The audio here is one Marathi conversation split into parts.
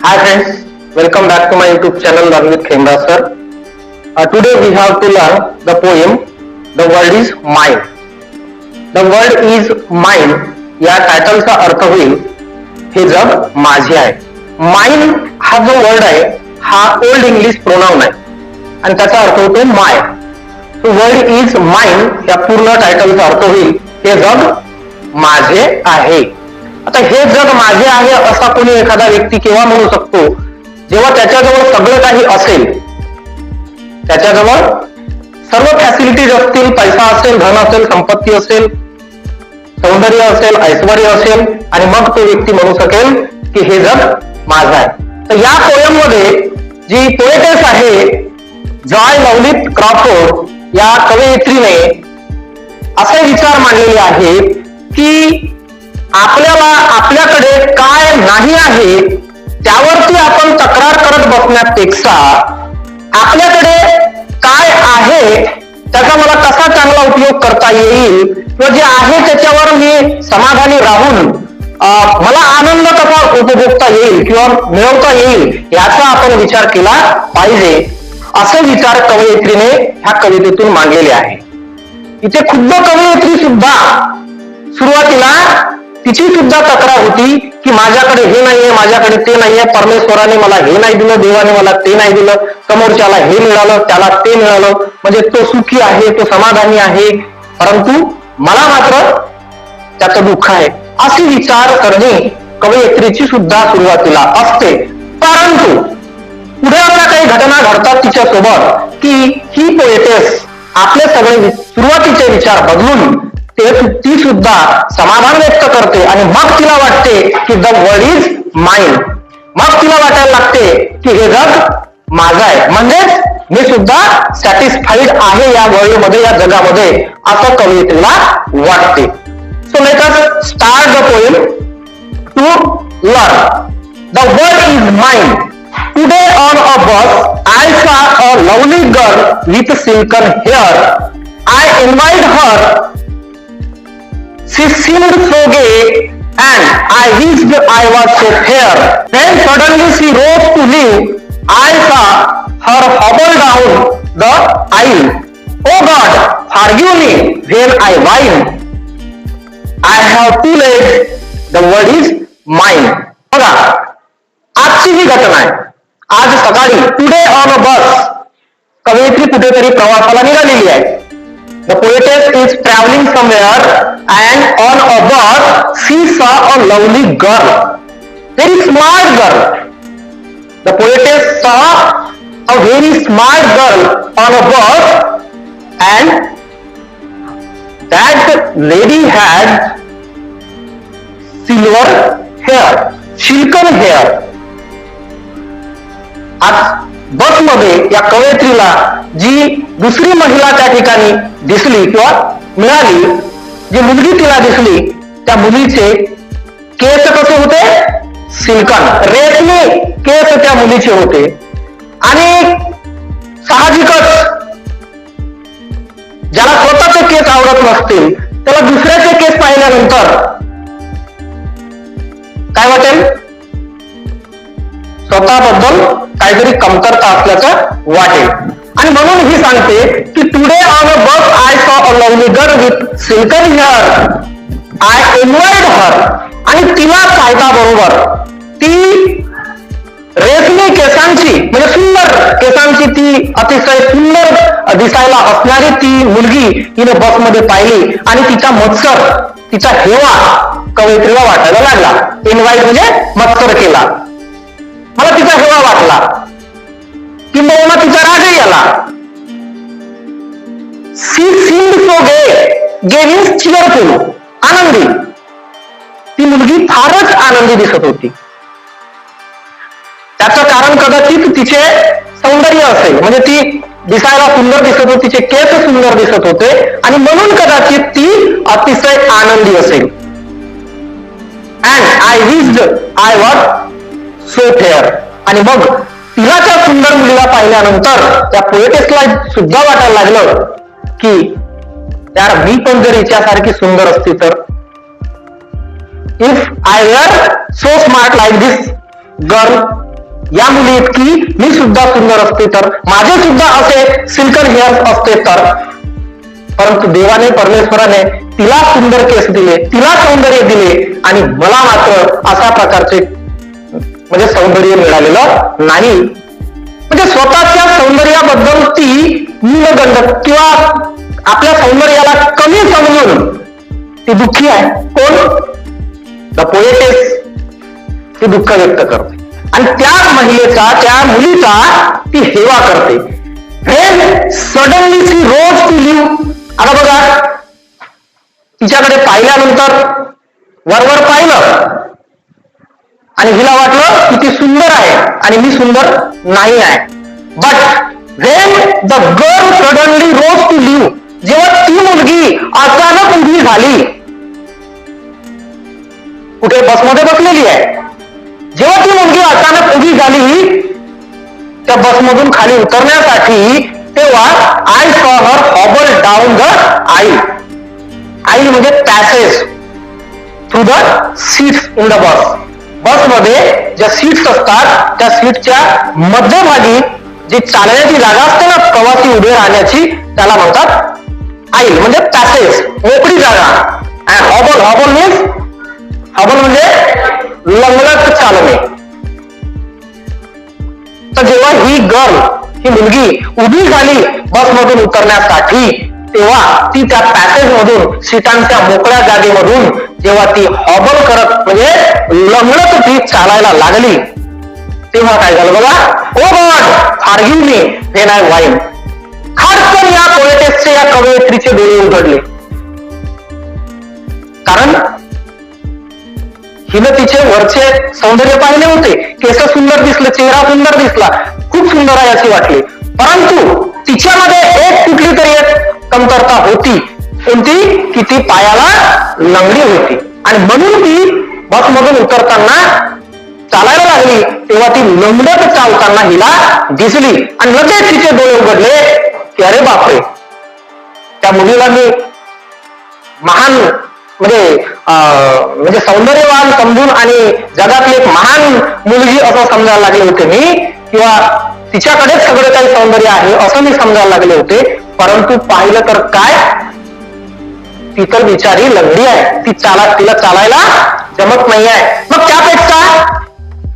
Hi friends, welcome back to my YouTube channel Learn with Khemra sir. Today we have to learn the poem The World is Mine. The World is Mine या टायटलचा अर्थ होईल हे जग माझे आहे. माइन हा जो वर्ड आहे हा ओल्ड इंग्लिश प्रोनाउन आहे आणि त्याचा अर्थ होतो माय. सो वर्ल्ड इज माइन या पूर्ण टायटलचा अर्थ होईल हे जग माझे आहे. आता हे जग माझे आहे असा कोणी एखादा व्यक्ती केव्हा म्हणू शकतो जेव्हा त्याच्याजवळ सगळं काही असेल, त्याच्याजवळ सर्व फॅसिलिटीज असतील, पैसा असेल, धन असेल, संपत्ती असेल, सौंदर्य असेल, ऐश्वर्य असेल आणि मग तो व्यक्ती म्हणू शकेल की हे जग माझं आहे. तर या पोयम मध्ये जी पोएटेस आहे जॉय लवलित क्रॉफोर्ड या कवयित्रीने असे विचार मांडलेले आहेत की आपल्याला आपल्याकडे काय नाही आहे त्यावरती आपण तक्रार करत बसण्यापेक्षा आपल्याकडे काय आहे त्याचा मला कसा चांगला उपयोग करता येईल किंवा जे आहे त्याच्यावर मी समाधानी राहून मला आनंद कसा उपभोगता येईल किंवा मिळवता येईल याचा आपण विचार केला पाहिजे असे विचार कवयित्रीने ह्या कवितेतून मांडलेले आहे. इथे खुद्द कवयित्री सुद्धा सुरुवातीला तिची सुद्धा तक्रार होती की माझ्याकडे हे नाहीये, माझ्याकडे ते नाहीये, परमेश्वराने मला हे नाही दिलं, देवाने मला ते नाही दिलं, समोरच्याला हे मिळालं, त्याला ते मिळालं, म्हणजे तो सुखी आहे, तो समाधानी आहे, परंतु मला मात्र त्याचं दुःख आहे असे विचार करणे कवयित्रीची सुद्धा सुरुवातीला असते. परंतु पुढे आता काही घटना घडतात तिच्या सोबत की ही पोएटेस आपले सगळे सुरुवातीचे विचार बदलून ती सुद्धा समाधान व्यक्त करते आणि मग तिला वाटते की द वर्ल्ड इज माइन. मग तिला वाटायला लागते की हे जग माझं आहे, म्हणजेच मी सुद्धा सॅटिस्फाईड आहे या वर्ल्ड मध्ये, या जगामध्ये असं कवयित्रीला वाटते. So let us start the poem to learn. The world is mine. Today on a bus I saw a lovely girl with silken hair. I invited her. She seemed so gay and I wished I was so fair. Then suddenly she rose to leave. I saw her hobble down the aisle. Oh God, forgive me when I whine. I have too late. The world is mine. बघा, आजची ही घटना आहे. आज सकाळी टुडे ऑन अ बस कवयित्री कुठेतरी प्रवासाला निघालेली आहे. The poetess is traveling somewhere and on a bus she saw a lovely girl, very smart girl. The poetess saw a very smart girl on a bus and that lady had silver hair, silken hair. आज बस मध्ये या कवयित्रीला जी दुसरी महिला त्या ठिकाणी दिसली किंवा मिळाली, जी मुलगी तिला दिसली, त्या मुलीचे केस कसे होते? सिल्कन, रेशमी केस त्या मुलीचे होते. आणि साहजिकच ज्याला स्वतःचे केस आवडत नसतील त्याला दुसऱ्याचे केस पाहिल्यानंतर काय वाटेल? स्वतःबद्दल काहीतरी कमतरता असल्याचं वाटेल. आणि म्हणून ही सांगते की today on a bus I saw a lovely girl with silken hair. I invite her. आणि तिला पाहता बरोबर ती रेशमी केसांची म्हणजे सुंदर केसांची ती अतिशय सुंदर दिसायला असणारी ती मुलगी हिने बसमध्ये पाहिली आणि तिचा मत्सर, तिचा हेवा कवयित्रीला वाटायला लागला. इन्व्हाइट म्हणजे मत्सर केला. मला तिचा हेवा वाटला किंवा तिचा रागही आला. शी सीम्ड सो गे. गे मीन्स चिअरफुल, आनंदी. ती मुलगी फारच आनंदी दिसत होती. त्याचं कारण कदाचित तिचे सौंदर्य असेल, म्हणजे ती दिसायला सुंदर दिसत होती, तिचे केस सुंदर दिसत होते आणि म्हणून कदाचित ती अतिशय आनंदी असेल. And I wished I was so fair. आणि मग तिला त्या सुंदर मुलीला पाहिल्यानंतर त्या पोएटेसला सुद्धा वाटायला लागलं की यार मी पण जर हिच्यासारखी सुंदर असती तर. इफ आय वर सो स्मार्ट लाईक दिस गर्ल या मुली इतकी मी सुद्धा सुंदर असते तर, माझे सुद्धा असे सिल्कन हेअर्स असते तर. परंतु देवाने, परमेश्वराने तिला सुंदर केस दिले, तिला सौंदर्य दिले आणि मला मात्र अशा प्रकारचे म्हणजे सौंदर्य मिळालेलं नाही. म्हणजे स्वतःच्या सौंदर्याबद्दल ती न्यूनगंड किंवा आपल्या सौंदर्याला कमी समजून ती दुःखी आहे. कोण? The poetess. ती दुःख व्यक्त करते आणि त्या महिलेचा, त्या मुलीचा ती हेवा करते. When suddenly she rose to live. आता बघा, तिच्याकडे पाहिल्यानंतर वरवर पाहिलं आणि हिला वाटलं की ती सुंदर आहे आणि मी सुंदर नाही आहे. But when the girl suddenly rose to live, जेव्हा ती मुलगी अचानक उभी झाली, कुठे बसमध्ये बसलेली आहे, जेव्हा ती मुलगी अचानक उभी झाली त्या बसमधून खाली उतरण्यासाठी, तेव्हा I saw her हॉबल down the आईल. आईल म्हणजे passage through the seats in the bus. बसमध्ये ज्या सीट्स असतात त्या सीटच्या मध्यभागी जी चालण्याची जागा असते ना, प्रवासी उभे राहण्याची, त्याला म्हणतात आईल म्हणजे पॅसेज, मोकळी जागा. अँड हॉबल, हॉबल मीन्स, हॉबल म्हणजे लंगलत चालणे. तर जेव्हा ही गर्ल, ही मुलगी उभी झाली बसमधून उतरण्यासाठी, तेव्हा ती त्या पॅसेज मधून, सीटांच्या मोकळ्या जागेमधून जेव्हा ती हॉबल करत म्हणजे लंगडत ती चालायला लागली, तेव्हा काय झालं बघा. Oh God forgive me when I whine. खासकन या पोएटेसचे, या कवयित्रीचे डोळे उघडले. कारण हिनं तिचे वरचे सौंदर्य पाहिले होते, केस सुंदर दिसले, चेहरा सुंदर दिसला, खूप सुंदर आहे अशी वाटली. परंतु तिच्यामध्ये एक कुठली तरी एक कमतरता होती. कोणती? की ती पायाला लंगडी होती आणि म्हणून ती बसमधून उतरताना चालायला लागली तेव्हा ती लंगडत चालताना हिला दिसली आणि लगेच तिचे डोळे उघडले की अरे बापरे, त्या मुलीला मी महान म्हणजे सौंदर्यवान समजून आणि जगातली एक महान मुलगी असं समजायला लागले होते मी, किंवा तिच्याकडेच सगळं काही सौंदर्य आहे असं मी समजायला लागले होते. परंतु पाहिलं तर काय, ती तर बिचारी लंगडी आहे, तिला चालायला जमत नाही आहे. मग त्यापेक्षा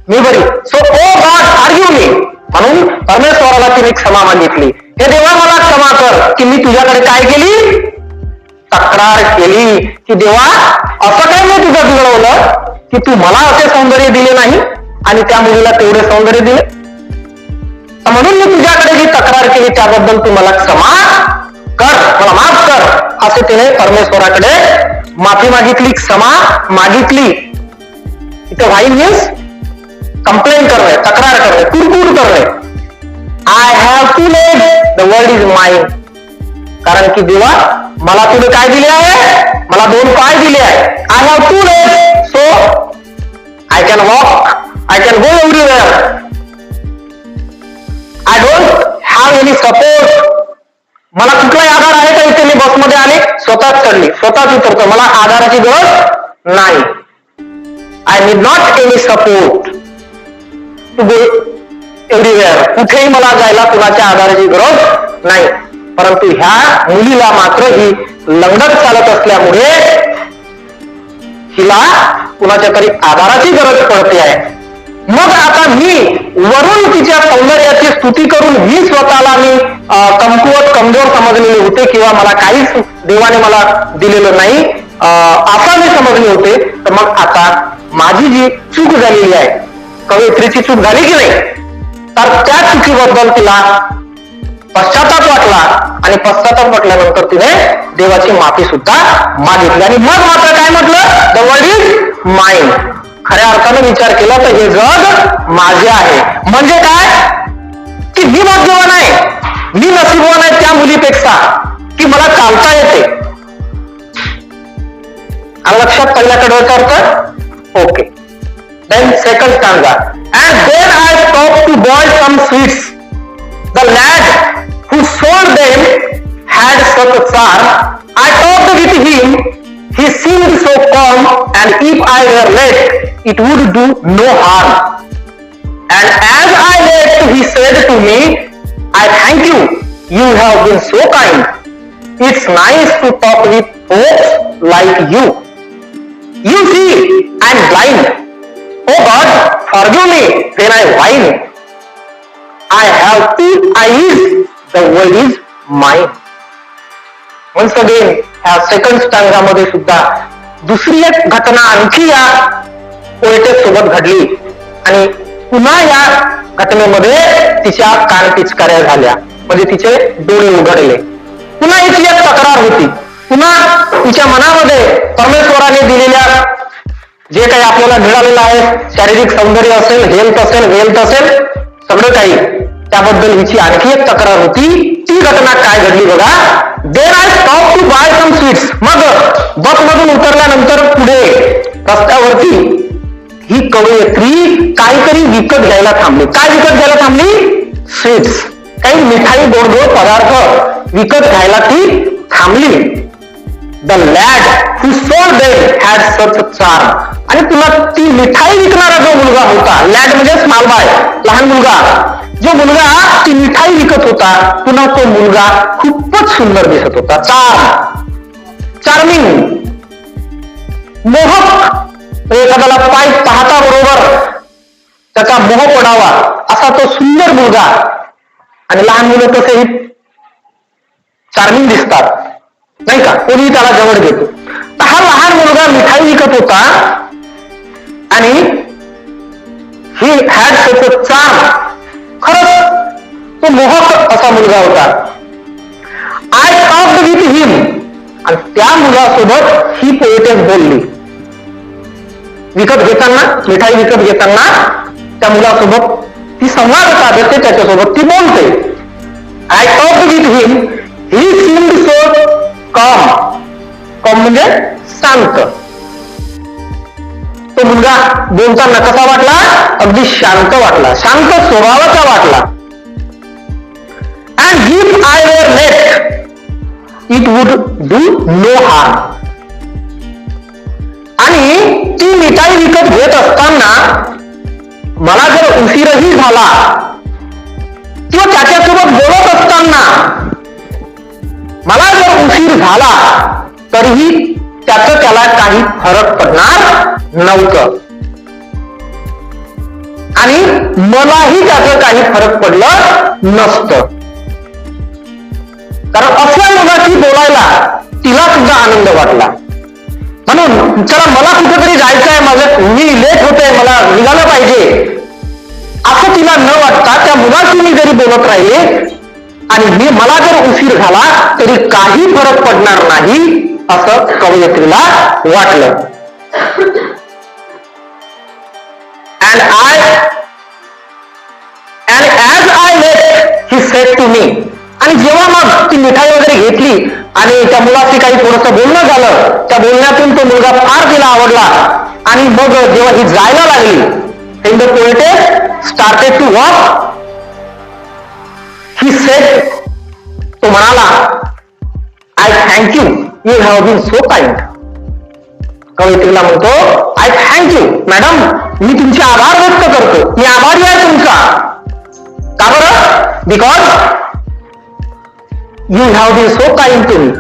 मी बरी. सो ओ गॉड फॉरगिव्ह मी, म्हणून परमेश्वराला तिने क्षमा मागितली. हे देवा मला क्षमा कर की मी तुझ्याकडे काय केली, तक्रार केली की देवा असं काय मी तुझं बिघडवलं की तू मला असे सौंदर्य दिले नाही आणि त्या मुलीला तेवढे सौंदर्य दिले. म्हणून मी तुझ्याकडे जी तक्रार केली त्याबद्दल तू मला क्षमा कर, मला माफ कर, असे तिने परमेश्वराकडे माफी मागितली, क्षमा मागितली. इथे व्हाईन मीन्स कंप्लेन करणे, तक्रार करणे, कुरकुर करणे. I have two legs, the world is mine. कारण की देवा मला तुला काय दिले आहे, मला 2 पाय दिले आहे. I have 2 legs, so I can walk, I can go everywhere. I don't have any support. मला कुठलाही आधार आहे का इथे मी बसमध्ये आले, स्वतःच चढली, स्वतःच उतरतो, मला आधाराची गरज नाही. I need not any support to go everywhere. कुठेही मला जायला कुणाच्या आधाराची गरज नाही. परंतु ह्या मुलीला मात्र ही लंगडत चालत असल्यामुळे हिला कुणाच्या तरी आधाराची गरज पडते आहे. मग आता मी वरून तिच्या सौंदर्याची स्तुती करून मी स्वतःला मी कमकुवत, कमजोर समजलेले होते किंवा मला काहीच देवाने मला दिलेलं नाही असं मी समजले होते. तर मग आता माझी जी चूक झालेली आहे, कवयित्रीची चूक झाली की नाही, तर त्या चुकीबद्दल तिला पश्चाताप वाटला आणि पश्चाताप वाटल्यानंतर तिने देवाची माफी सुद्धा मागितली आणि मग मात्र काय म्हटलं, द वर्ल्ड इज माइन. खऱ्या अर्थाने विचार केला तर हे जग माझे आहे. म्हणजे काय की मी भाग्यवान आहे, मी नशीबवान आहे त्या मुलीपेक्षा की मला चालता येते. लक्षात पहिल्याकडे अर्थ okay. Then second stanza. And then I stop to buy some sweets. The lad who sold them had such a charm. I talked with him. He seemed so calm, and if I were late, it would do no harm. And as I left, he said to me, I thank you. You have been so kind. It's nice to talk with folks like you. You see, I'm blind. Oh God, forgive me when I whine. I have 2 eyes. The world is mine. Once again, ह्या सेकंड स्टँगामध्ये सुद्धा दुसरी एक घटना आणखी या पोएटेस सोबत घडली आणि पुन्हा या घटनेमध्ये तिच्या कान पिचकाऱ्या झाल्या, म्हणजे तिचे डोळे उघडले. पुन्हा हिची एक तक्रार होती. पुन्हा तिच्या मनामध्ये परमेश्वराने दिलेल्या जे काही आपल्याला मिळालेलं आहे, शारीरिक सौंदर्य असेल, हेल्थ असेल, वेल्थ असेल, सगळं काही, त्याबद्दल हिची आणखी एक तक्रार होती. ती घटना काय घडली बघा. Then I stop to buy some sweets. मग बस मधून उतरल्यानंतर पुढे रस्त्यावरती ही कवयित्री काहीतरी विकत घ्यायला थांबली. काय विकत घ्यायला थांबली? स्वीट्स. काही मिठाई, गोडगोड पदार्थ विकत घ्यायला ती थांबली. The lad who sold them had such charm. आणि पुन्हा ती मिठाई विकणारा जो मुलगा होता, लॅड म्हणजे स्मॉल बॉय, लहान मुलगा, जो मुलगा ती मिठाई विकत होता, पुन्हा तो मुलगा खूपच सुंदर दिसत होता. चार्मिंग, मोहक. एखाद्याला पाहता बरोबर त्याचा मोह पडावा असा तो सुंदर मुलगा. आणि लहान मुलं तसेही चार्मिंग दिसतात, नाही का? कोणी त्याला जवळ घेतो. तर हा लहान मुलगा मिठाई विकत होता आणि he had such a charm. खरंच तो मोहक असा मुलगा होता. आय टॉक्ड विथ हिम. आणि त्या मुलासोबत ही पोएटेस बोलली. विकत घेताना, मिठाई विकत घेताना त्या मुलासोबत ती संवाद साधते, त्याच्यासोबत ती बोलते. I talked with him. He seemed so com. Com म्हणजे शांत. तो मुलगा बोलताना कसा वाटला? अगदी शांत वाटला, शांत स्वभावाचा वाटला. And if I were late it would do no harm. आणि ती मिठाई विकत घेत असताना मला जर उशीरही झाला किंवा त्याच्यासोबत बोलत असताना मला जर उशीर झाला तरीही त्याला काही फरक पडणार नव्हतं आणि मलाही त्याचं काही फरक पडलं नसतं. कारण अशा मुलाशी बोलायला तिला सुद्धा आनंद वाटला. म्हणून चला, मला कुठेतरी जायचं आहे, माझं मी लेट होतंय, मला निघालं पाहिजे असं तिला न वाटता त्या मुलाशी मी जरी बोलत राहिले आणि मला जर उशीर झाला तरी काही फरक पडणार नाही असं कवयित्रीला वाटलं. And as I left, he said to me. आणि जेव्हा मग ती मिठाई वगैरे घेतली आणि त्या मुलाशी काही थोडंसं बोलणं झालं, त्या बोलण्यातून तो मुलगा फार तिला आवडला आणि मग जेव्हा ही जायला लागली, then the poetess started to walk. He said, तो म्हणाला, I thank you, you have been so kind. कवयित्रीला म्हणतो, आय थँक यू मॅडम, मी तुमचे आभार व्यक्त करतो, मी आभारी आहे तुमचा. का बरं? Because you have been so kind to me.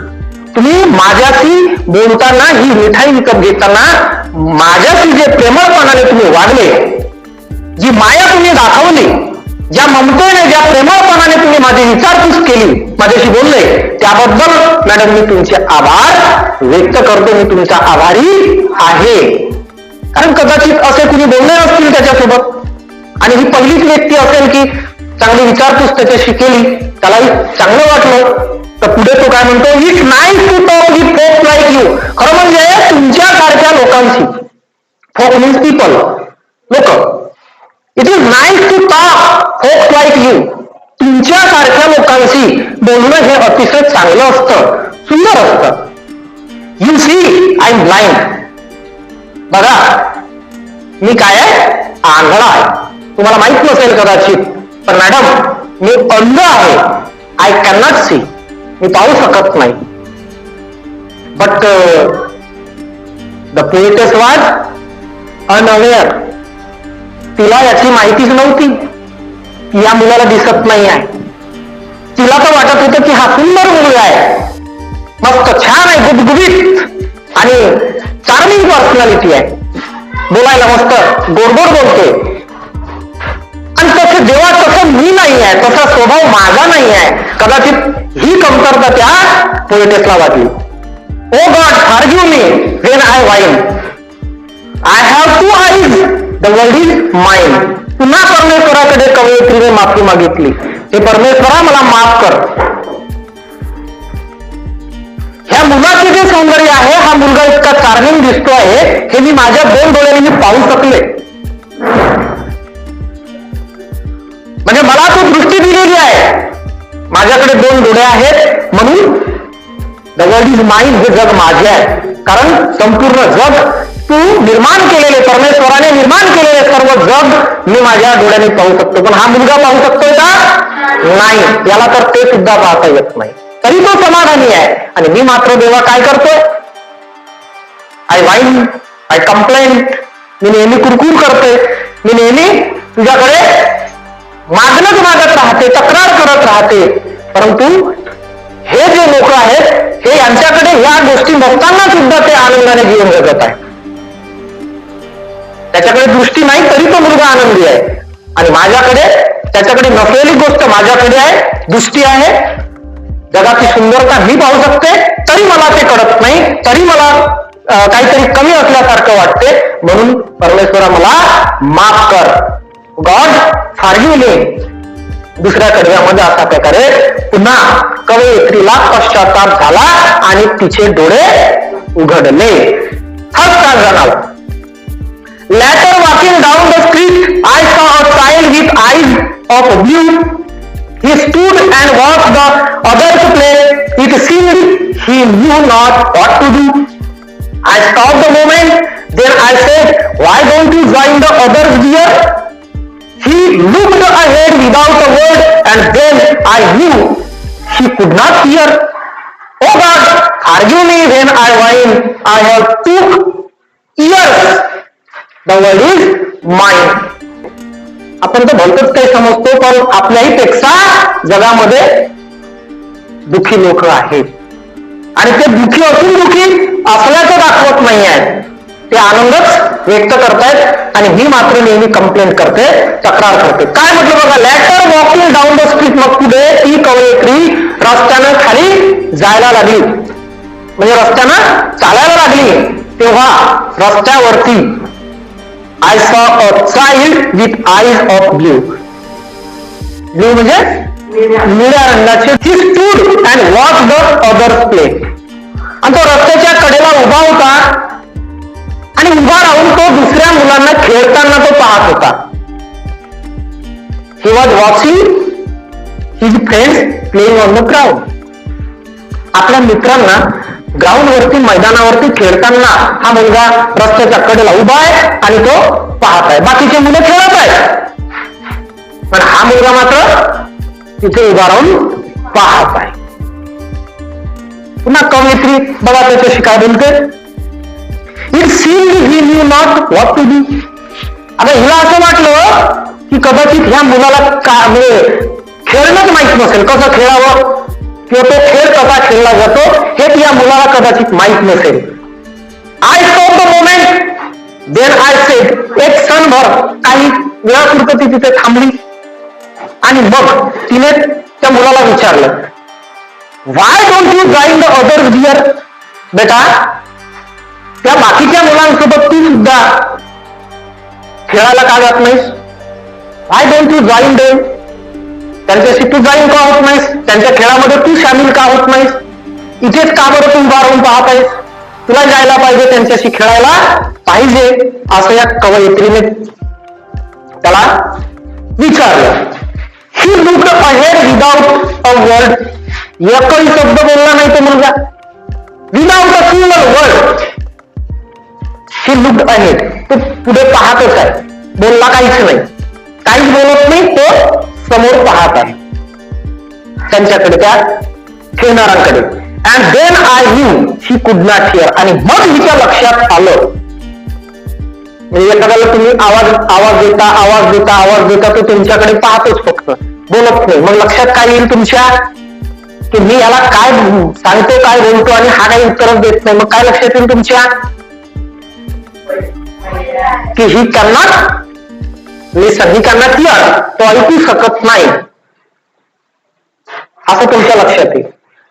तुम्ही माझ्याशी बोलताना, ही मिठाई विकत घेताना माझ्याशी जे प्रेमळपणाने तुम्ही वागले, जी माया तुम्ही दाखवली, ज्या ममतेने, ज्या प्रेमळपणाने तुम्ही माझी विचारपूस केली, माझ्याशी बोलले, त्याबद्दल मॅडम मी तुमचे आभार व्यक्त करतो. मी तुमचा आभारी आहे. कारण कदाचित असे कुणी बोलले नसतील त्याच्यासोबत आणि ही पहिलीच व्यक्ती असेल की चांगली विचारपूस त्याच्याशी केली, त्यालाही चांगलं वाटलं. तर पुढे तो काय म्हणतो, it's nice to talk with folk like you. खरं म्हणजे तुमच्यासारख्या लोकांशी, फोक मीन्स पीपल, लोक. It is nice to talk folk like you. तुमच्यासारख्या लोकांशी बोलणं हे अतिशय चांगलं असतं, सुंदर असतं. You see I am blind. बघा, मी काय आहे? आंधळा आहे. तुम्हाला माहित नसेल कदाचित, पण मॅडम मी अंध आहे. I can not see. मी पाहू शकत नाही. But the poetess was unaware. तिला याची माहितीच नव्हती की या मुलाला दिसत नाही आहे. तिला तर वाटत होतं की हा सुंदर मुलगा आहे, मस्त छान आहे, गुबगुबीत आणि चार्मिंग पर्सनॅलिटी आहे, बोलायला मस्त गोडगोड बोलतोय. आणि तसं जेव्हा तसं मी नाही आहे, तसा स्वभाव माझा नाही आहे, कदाचित ही कमतरता त्या पोएटेसला वाटली. Oh God forgive me when I whine, I have 2 eyes, the world is mine. पुन्हा परमेश्वराकडे कवयित्रीने माफी मागितली. हे परमेश्वरा मला माफ कर. ह्या मुलाचे जे सौंदर्य आहे, हा मुलगा इतका चार्मिंग दिसतो आहे, हे मी माझ्या 2 डोळ्यांनी पाहू शकले. म्हणजे मला तो दृष्टी दिलेली आहे, माझ्याकडे 2 डोळे आहेत म्हणून द वर्ल्ड इज माइन, हे जग माझे आहे. कारण संपूर्ण जग तू निर्माण केलेले, परमेश्वराने निर्माण केलेले सर्व जग मी माझ्या डोळ्याने पाहू शकतो. पण हा मुलगा पाहू शकतोय का? नाही. याला तर ते सुद्धा पाहता येत नाही, तरी तो समाधानी आहे. आणि मी मात्र देवा काय करतोय? I whine, I complaint. मी नेहमी कुरकुर करतोय, मी नेहमी तुझ्याकडे मागणच मागत राहते, तक्रार करत राहते. परंतु हे जे लोक आहेत, हे यांच्याकडे या गोष्टी नसताना सुद्धा ते आनंदाने जीवन जगत आहे. त्याच्याकडे दृष्टी नाही तरी तो मुलगा आनंदी आहे. आणि माझ्याकडे, त्याच्याकडे नसलेली गोष्ट माझ्याकडे आहे, दृष्टी आहे. जगाची सुंदरता मी पाहू शकते, तरी मला ते कळत नाही, तरी मला काहीतरी कमी असल्यासारखं वाटते. म्हणून परमेश्वरा मला माफ कर. गॉड फॉरगिव्ह मी. दुसऱ्या कडव्यामध्ये अशा प्रकारे पुन्हा कवयित्रीला पश्चाताप झाला आणि तिचे डोळे उघडले. फर्स्ट काढणार. Later walking down the street, I saw a child with eyes of blue. He stood and watched the others play. It seemed he knew not what to do. I stopped a moment. Then I said, "Why don't you join the others, dear?" He looked ahead without a word, and then I knew he could not hear. Oh God, forgive me when I whine. I have took years. The world is mine. आपण तर भलतच काही समजतो, पण आपल्याही पेक्षा जगामध्ये दुःखी लोक आहेत. आणि ते दुःखी असून दुःखी असल्याचं दाखवत नाही आहेत, ते आनंदच व्यक्त करतायत. आणि मी मात्र नेहमी कंप्लेंट करते, तक्रार करते. काय म्हटलं बघा, later walking down the street. मग पुढे ती कवयित्री रस्त्यानं खाली जायला लागली, म्हणजे रस्त्यानं चालायला लागली. तेव्हा रस्त्यावरती I saw a child with eyes of blue. Blue म्हणजे निळ्या रंगाचे. He stood and watched the others play. आणि तो रस्त्याच्या कडेला उभा होता आणि उभा राहून तो दुसऱ्या मुलांना खेळताना तो पाहत होता. He was watching his friends playing on the ground. आपल्या मित्रांना ग्राउंड वरती, मैदानावरती खेळताना हा मुलगा रस्त्याच्या कडेला उभा आहे आणि तो पाहत आहे. बाकीचे मुलं खेळत आहेत, पण हा मुलगा मात्र तिथे उभा राहून पाहत आहे. पुन्हा कवयित्री बघा त्याच्याशी काय बोलते. It seemed he knew not what to do. आता हिला असं वाटलं की कदाचित ह्या मुलाला म्हणजे खेळणंच माहित नसेल, कसं खेळावं किंवा तो खेळ कसा खेळला जातो हे या मुलाला कदाचित माहित नसेल. I stop the moment. Then I said. एक क्षणभर काही वेळापुरतं ती तिथे थांबली आणि मग तिने त्या मुलाला विचारलं, why don't you join the others dear. बेटा, त्या बाकीच्या मुलांसोबत तू सुद्धा खेळायला का जात नाहीस? Y don't you join them. त्यांच्याशी तू जॉईन का होत नाहीस? त्यांच्या खेळामध्ये तू सामील का होत नाहीस? इथेच का बरं तू उभा राहून पाहत आहेस? तुला जायला पाहिजे, त्यांच्याशी खेळायला पाहिजे, असं या कवयित्रीने त्याला विचारलं. He looked ahead without a word. एकही शब्द बोलला नाही तो मुलगा. Without a single word. He looked ahead. तो पुढे पाहतच आहे, बोलला काहीच नाही, काहीच बोलत नाही, तो समोर पाहत आहे त्यांच्याकडे, त्या खेळणाऱ्यांकडे. And then I knew he could not here. आणि मग हिच्या लक्षात आलं, म्हणजे एखाद्याला तुम्ही आवाज देता तो तुमच्याकडे पाहतोच, फक्त बोलत नाही. मग लक्षात काय येईल तुमच्या, की मी याला काय सांगतो, काय बोलतो, आणि हा काही उत्तरच देत नाही. मग काय लक्षात येईल तुमच्या, की ही cannot listen, he cannot here, तो ऐकू शकत नाही, असं तुमच्या लक्षात येईल.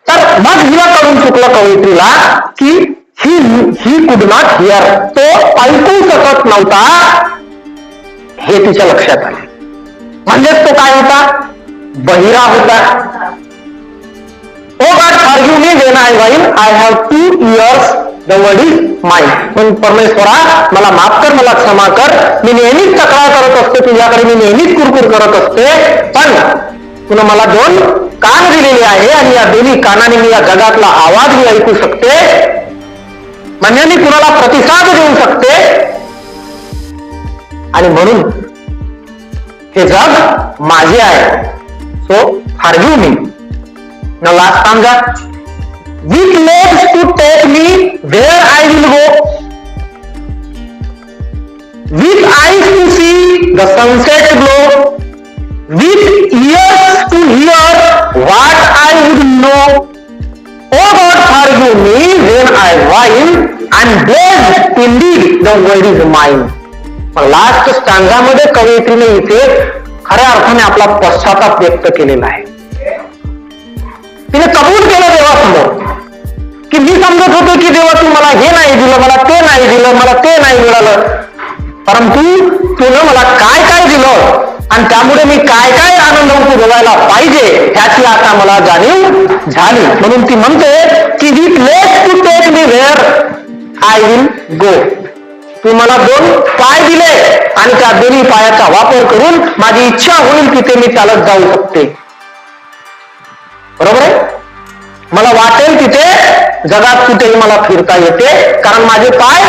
तर मग हिला कळून चुकलं कवयित्रीला की ही कुड नॉट हिअर, तो ऐकू शकत नव्हता, हे तिच्या लक्षात आले. म्हणजेच तो काय होता, बहिरा होता. Oh God forgive me when I while I have 2 ears, the word is mine. पण परमेश्वरा मला माफ कर, मला क्षमा कर, मी नेहमीच तक्रार करत असते तुझ्याकडे, मी नेहमीच कुरकुर करत असते, पण तुला मला 2 कान दिलेले आहे आणि या दोन्ही कानाने मी या जगातला आवाज मी ऐकू शकते, म्हणजे मी कुणाला प्रतिसाद देऊ शकते, आणि म्हणून हे जग माझे आहे. So forgive me. Now last stanza. With legs to take me where I will go, with eyes to see the sunset glow, with ears to hear what I would know. Oh God, forgive me when I whine, and blessed indeed the word is mine. Last stanza मध्ये कवयित्रीने इथे खऱ्या अर्थाने आपला पश्चाताप व्यक्त केलेला आहे. तिने कबूल केलं देवासमोर की मी समजत होतो की देवा तू मला हे नाही दिलं, मला ते नाही दिलं, मला ते नाही मिळालं, परंतु तुला मला काय काय दिलं आणि त्यामुळे मी काय काय आनंद उपभोगायला पाहिजे ह्याची आता मला जाणीव झाली. म्हणून ती म्हणते की with lets to take me where I will go. तू मला 2 पाय दिले आणि त्या दोन्ही पायाचा वापर करून माझी इच्छा होईल तिथे मी चालत जाऊ शकते. बरोबर आहे, मला वाटेल तिथे जगात कुठेही मला फिरता येते, कारण माझे पाय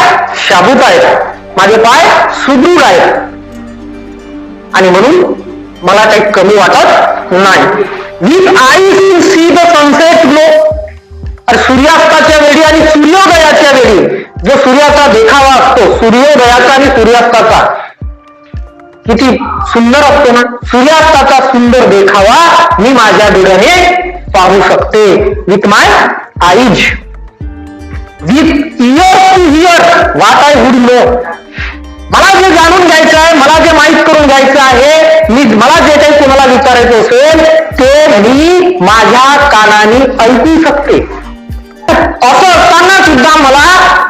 शाबूत आहेत, माझे पाय सुदृढ आहेत, आणि म्हणून मला काही कमी वाटत नाही. With eyes to see the sunset glow. सूर्यास्ताच्या वेळी आणि सूर्योदयाच्या वेळी जो सूर्याचा देखावा असतो, सूर्योदयाचा आणि सूर्यास्ताचा किती सुंदर असतो ना, सूर्यास्ताचा सुंदर देखावा मी माझ्या डोळ्याने पाहू शकते. With my eyes, with ear to hear what I would know. मला जे जाणून घ्यायचं आहे, मला जे माहीत करून घ्यायचं आहे, मला जे काही कोणाला विचारायचं असेल ते मी माझ्या कानाने ऐकू शकते. असं असताना सुद्धा, मला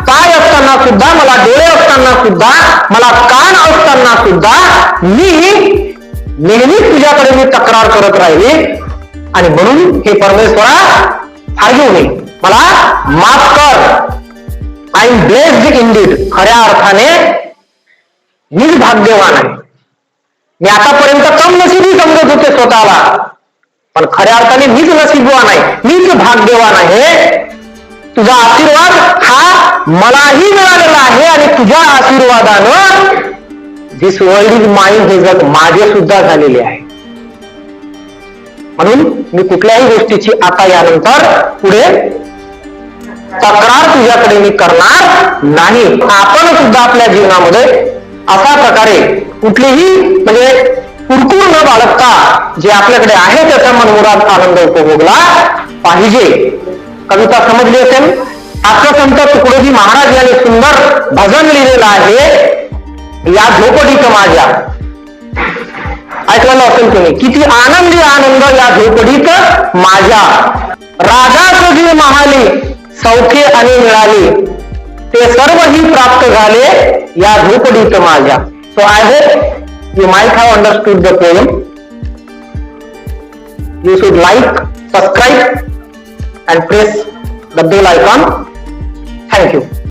पाय असताना सुद्धा, मला डोळे असताना सुद्धा, मला कान असताना सुद्धा मी नेहमीच तुझ्याकडे मी तक्रार करत राहिले, आणि म्हणून हे परमेश्वरा फॉरगिव्ह मी, मला माफ कर. I am blessed Indeed. खऱ्या अर्थाने मीच भाग्यवान आहे. मी आतापर्यंत कम नशिबी समजत होते स्वतःला, पण खऱ्या अर्थाने मीच नशीबवान आहे, मीच भाग्यवान आहे. तुझा आशीर्वाद हा मलाही मिळालेला आहे, आणि तुझ्या आशीर्वादानं दिस वर्ल्ड इज माइन, हे जग माझे सुद्धा झालेले आहे. म्हणून मी कुठल्याही गोष्टीची आता यानंतर पुढे तक्रार तुझ्याकडे मी करणार नाही. आपण सुद्धा आपल्या जीवनामध्ये अशा प्रकारे कुठलीही म्हणजे कुरकुर न बाळगता जे आपल्याकडे आहे त्याचा मनमुराद आनंद उपभोगला पाहिजे. कविता समजली असेल. राष्ट्रसंत तुकडोजी महाराज यांनी सुंदर भजन लिहिलेलं आहे, या झोपडीत माझ्या. ऐकलेलं असेल तुम्ही. किती आनंदी आनंद या झोपडीत माझ्या, राजाच जे महाली सौखे आणि मिळाली, ते सर्व ही प्राप्त झाले या झोपडीत माझ्या. So I hope you might have understood the poem. You should like, subscribe and press the bell icon. Thank you.